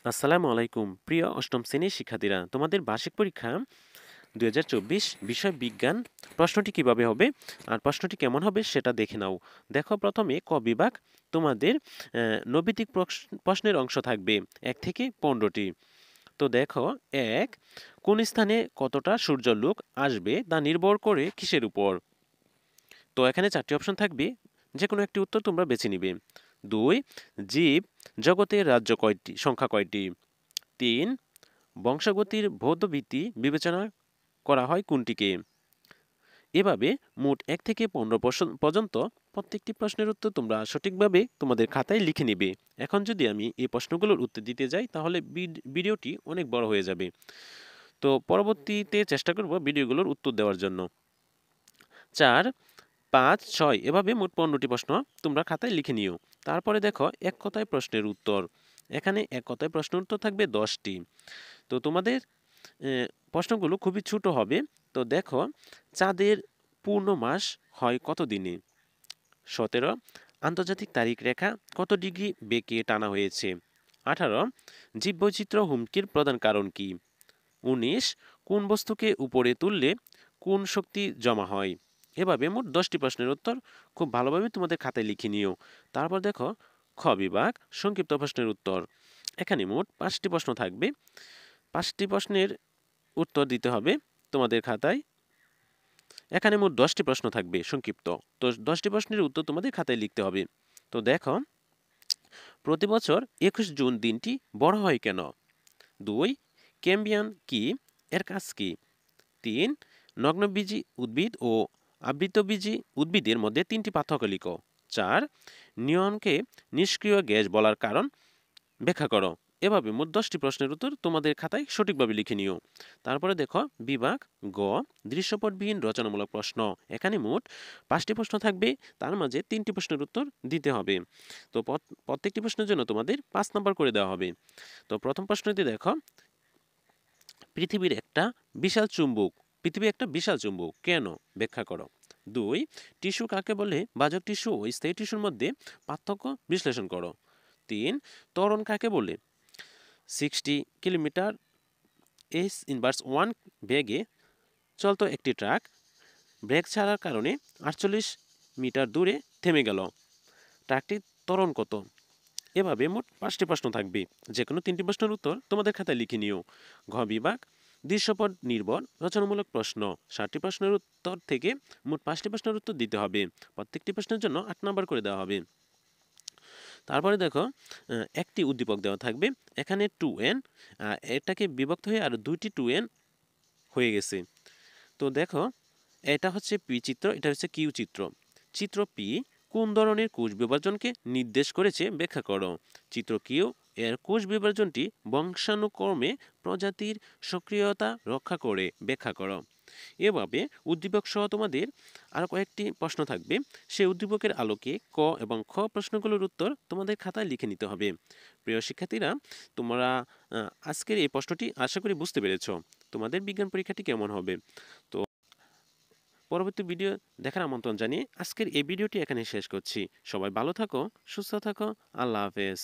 আসসালামু আলাইকুম প্রিয় অষ্টম শ্রেণীর শিক্ষার্থীরা, তোমাদের বার্ষিক পরীক্ষা 2024 বিষয় বিজ্ঞান। প্রশ্নটি কিভাবে হবে আর প্রশ্নটি কেমন হবে সেটা দেখে নাও। দেখো, প্রথমে ক বিভাগ। তোমাদের নৈবেদিক প্রশ্নের অংশ থাকবে 1 থেকে 15টি। তো দেখো, 1, কোন স্থানে কতটা সূর্যালোক আসবে তা নির্ভর করে কিসের উপর? তো এখানে 4টি অপশন থাকবে, যে কোনো একটি উত্তর তোমরা বেছে নিবে। 2, জীব জগতের রাজ্য কয়টি, সংখ্যা কয়টি? 3, বংশগতির ভৌত ভিত্তি বিবেচনা করা হয় কোনটিকে? এভাবে মোট 1 থেকে 15 পর্যন্ত প্রত্যেকটি প্রশ্নের উত্তর তোমরা সঠিকভাবে তোমাদের খাতায় লিখে নিবে। এখন যদি আমি এই প্রশ্নগুলোর উত্তর দিতে যাই তাহলে ভিডিওটি অনেক বড় হয়ে যাবে। তো পরবর্তীতে চেষ্টা করব ভিডিওগুলোর উত্তর দেওয়ার জন্য। 4, 5, 6 এভাবে মোট 15টি প্রশ্ন তোমরা খাতায় লিখে নিও। তারপরে দেখো, এক কথায় প্রশ্নের উত্তর। এখানে এক কথায় প্রশ্নের উত্তর থাকবে 10টি। তো তোমাদের প্রশ্নগুলো খুবই ছোট হবে। তো দেখো, চাঁদের পূর্ণ মাস হয় কত দিনে? 17, আন্তর্জাতিক তারিখ রেখা কত ডিগ্রি বেঁকে টানা হয়েছে? 18, জীববৈচিত্র্য হুমকির প্রধান কারণ কি? 19, কোন বস্তুকে উপরে তুললে কোন শক্তি জমা হয়? এভাবে মোট 10টি প্রশ্নের উত্তর খুব ভালোভাবে তোমাদের খাতায় লিখে নিও। তারপর দেখো, খ বিভাগ সংক্ষিপ্ত প্রশ্নের উত্তর। এখানে মোট 5টি প্রশ্ন থাকবে। 5টি প্রশ্নের উত্তর দিতে হবে তোমাদের খাতায়। এখানে মোট 10টি প্রশ্ন থাকবে সংক্ষিপ্ত। তো 10টি প্রশ্নের উত্তর তোমাদের খাতায় লিখতে হবে। তো দেখো, প্রতি বছর 21 জুন দিনটি বড় হয় কেন? 2, ক্যাম্বিয়ান কি, এর কাজ কি? 3, নগ্নবীজি উদ্ভিদ ও আবৃতবীজি উদ্ভিদের মধ্যে 3টি পার্থক্য লিখো। 4, নিয়নকে নিষ্ক্রিয় গ্যাস বলার কারণ ব্যাখ্যা করো। এভাবে মোট 10টি প্রশ্নের উত্তর তোমাদের খাতায় সঠিকভাবে লিখে নিও। তারপরে দেখো, বিভাগ গ দৃশ্যপটবিহীন রচনামূলক প্রশ্ন। এখানে মোট 5টি প্রশ্ন থাকবে, তার মাঝে 3টি প্রশ্নের উত্তর দিতে হবে। তো প্রত্যেকটি প্রশ্নের জন্য তোমাদের 5 নাম্বার করে দেওয়া হবে। তো প্রথম প্রশ্নটি দেখো, পৃথিবীর একটা বিশাল চুম্বক পৃথিবী একটা বিশাল চুম্বক কেন? ব্যাখ্যা করো। 2, টিস্যু কাকে বলে? বাজক টিস্যু ও স্থায়ী টিস্যুর মধ্যে পার্থক্য বিশ্লেষণ করো। 3, ত্বরণ কাকে বলে? 60 কিলোমিটার এস ইনভার্স 1 বেগে চলতো একটি ট্রাক ব্রেক ছাড়ার কারণে 48 মিটার দূরে থেমে গেল। ট্রাকটির ত্বরণ কত? এভাবে মোট 5টি প্রশ্ন থাকবে, যে কোনো 3টি প্রশ্নের উত্তর তোমাদের খাতায় লিখে নিও। ঘ বিভাগ দৃশ্যপট নির্ভর রচনামূলক প্রশ্ন। 7টি প্রশ্নের উত্তর থেকে মোট 5টি প্রশ্নের উত্তর দিতে হবে। প্রত্যেকটি প্রশ্নের জন্য 8 নাম্বার করে দেওয়া হবে। তারপরে দেখো, একটি উদ্দীপক দেওয়া থাকবে। এখানে 2n, এটাকে বিভক্ত হয়ে আর 2টি 2n হয়ে গেছে। তো দেখো, এটা হচ্ছে পি চিত্র, এটা হচ্ছে কিউ চিত্র। চিত্র পি কোন ধরনের কোষ বিভাজনকে নির্দেশ করেছে ব্যাখ্যা করো। চিত্র কিউ এর কোষ বিভাজনটি বংশানুক্রমে প্রজাতির সক্রিয়তা রক্ষা করে, ব্যাখ্যা করো। এভাবে উদ্দীপক সহ তোমাদের আরও কয়েকটি প্রশ্ন থাকবে। সেই উদ্দীপকের আলোকে ক এবং খ প্রশ্নগুলোর উত্তর তোমাদের খাতায় লিখে নিতে হবে। প্রিয় শিক্ষার্থীরা, তোমরা আজকের এই প্রশ্নটি আশা করি বুঝতে পেরেছ তোমাদের বিজ্ঞান পরীক্ষাটি কেমন হবে। তো পরবর্তী ভিডিও দেখার আমন্ত্রণ জানিয়ে আজকের এই ভিডিওটি এখানে শেষ করছি। সবাই ভালো থাকো, সুস্থ থাকো। আল্লাহ হাফেজ।